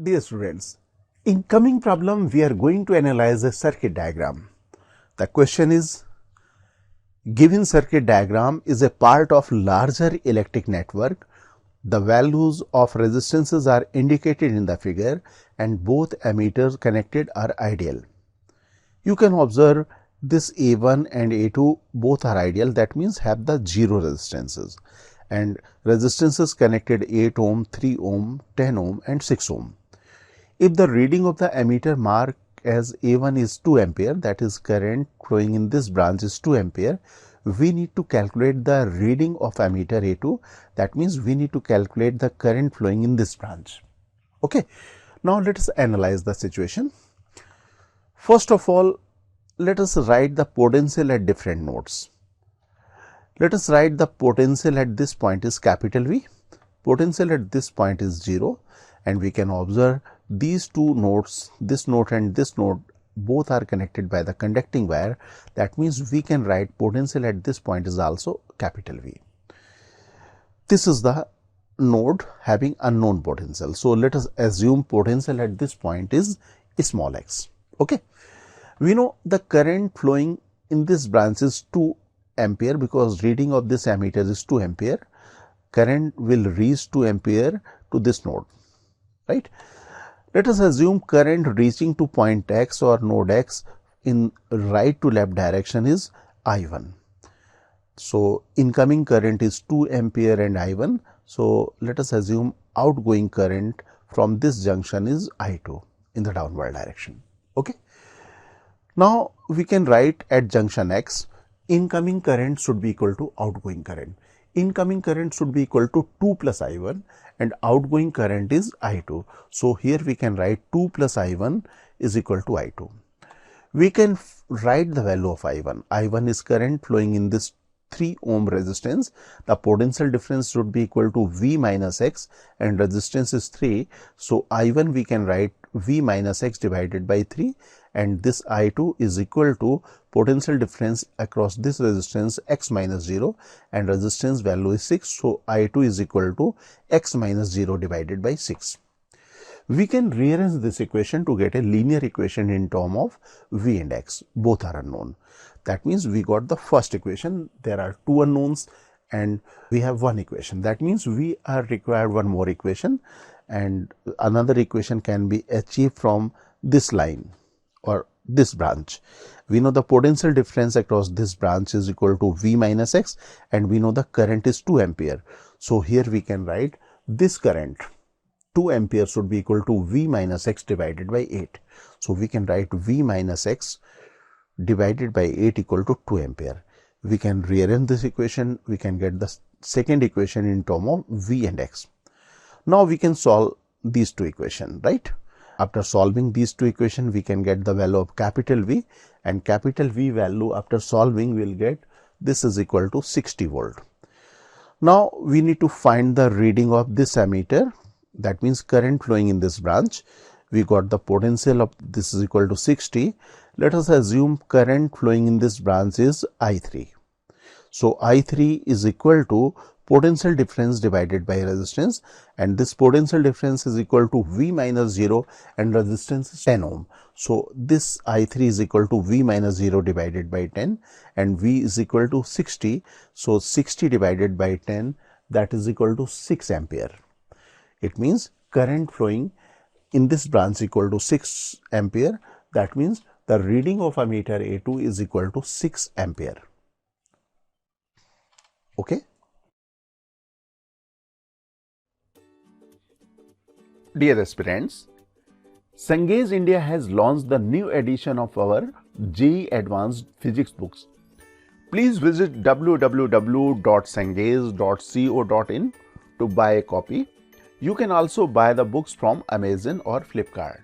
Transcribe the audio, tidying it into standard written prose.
Dear students, in coming problem we are going to analyze a circuit diagram. The question is, given circuit diagram is a part of larger electric network. The values of resistances are indicated in the figure and both ammeters connected are ideal. You can observe this A1 and A2 both are ideal, that means have the zero resistances, and resistances connected 8 ohm, 3 ohm, 10 ohm and 6 ohm. If the reading of the ammeter marked as A1 is 2 ampere, that is current flowing in this branch is 2 ampere, we need to calculate the reading of ammeter A2, that means we need to calculate the current flowing in this branch. Okay. Now let us analyze the situation. First of all, let us write the potential at different nodes. Let us write the potential at this point is capital V, potential at this point is 0, and we can observe these two nodes, this node and this node, both are connected by the conducting wire. That means we can write potential at this point is also capital V. This is the node having unknown potential. So let us assume potential at this point is small x. Okay. We know the current flowing in this branch is 2 ampere because reading of this ammeter is 2 ampere. Current will reach 2 ampere to this node, right? Let us assume current reaching to point x or node x in right to left direction is I1. So incoming current is 2 ampere and I1. So let us assume outgoing current from this junction is I2 in the downward direction. Okay. Now we can write at junction x, incoming current should be equal to outgoing current. Incoming current should be equal to 2 plus I1 and outgoing current is I2. So here we can write 2 plus I1 is equal to I2. We can write the value of I1. I1 is current flowing in this 3 ohm resistance. The potential difference should be equal to V minus X and resistance is 3. So I1 we can write V minus X divided by 3 and this I2 is equal to potential difference across this resistance X minus 0 and resistance value is 6. So I2 is equal to X minus 0 divided by 6. We can rearrange this equation to get a linear equation in term of V and X. Both are unknown. That means we got the first equation. There are two unknowns and we have one equation. That means we are required one more equation and another equation can be achieved from this line or this branch. We know the potential difference across this branch is equal to V minus X and we know the current is 2 ampere. So here we can write this current 2 ampere should be equal to V minus X divided by 8. So we can write V minus X divided by 8 equal to 2 ampere. We can rearrange this equation. We can get the second equation in term of V and X. Now we can solve these two equations, right? After solving these two equations, we can get the value of capital V and capital V value after solving we will get this is equal to 60 volt. Now we need to find the reading of this ammeter. That means current flowing in this branch. We got the potential of this is equal to 60. Let us assume current flowing in this branch is I3. So I3 is equal to potential difference divided by resistance and this potential difference is equal to V minus 0 and resistance is 10 ohm. So this I3 is equal to V minus 0 divided by 10 and V is equal to 60. So 60 divided by 10, that is equal to 6 ampere. It means current flowing in this branch equal to 6 ampere. That means the reading of ammeter A2 is equal to 6 ampere. Okay. Dear aspirants, Sanghez India has launched the new edition of our JEE Advanced Physics books. Please visit www.sanghez.co.in to buy a copy. You can also buy the books from Amazon or Flipkart.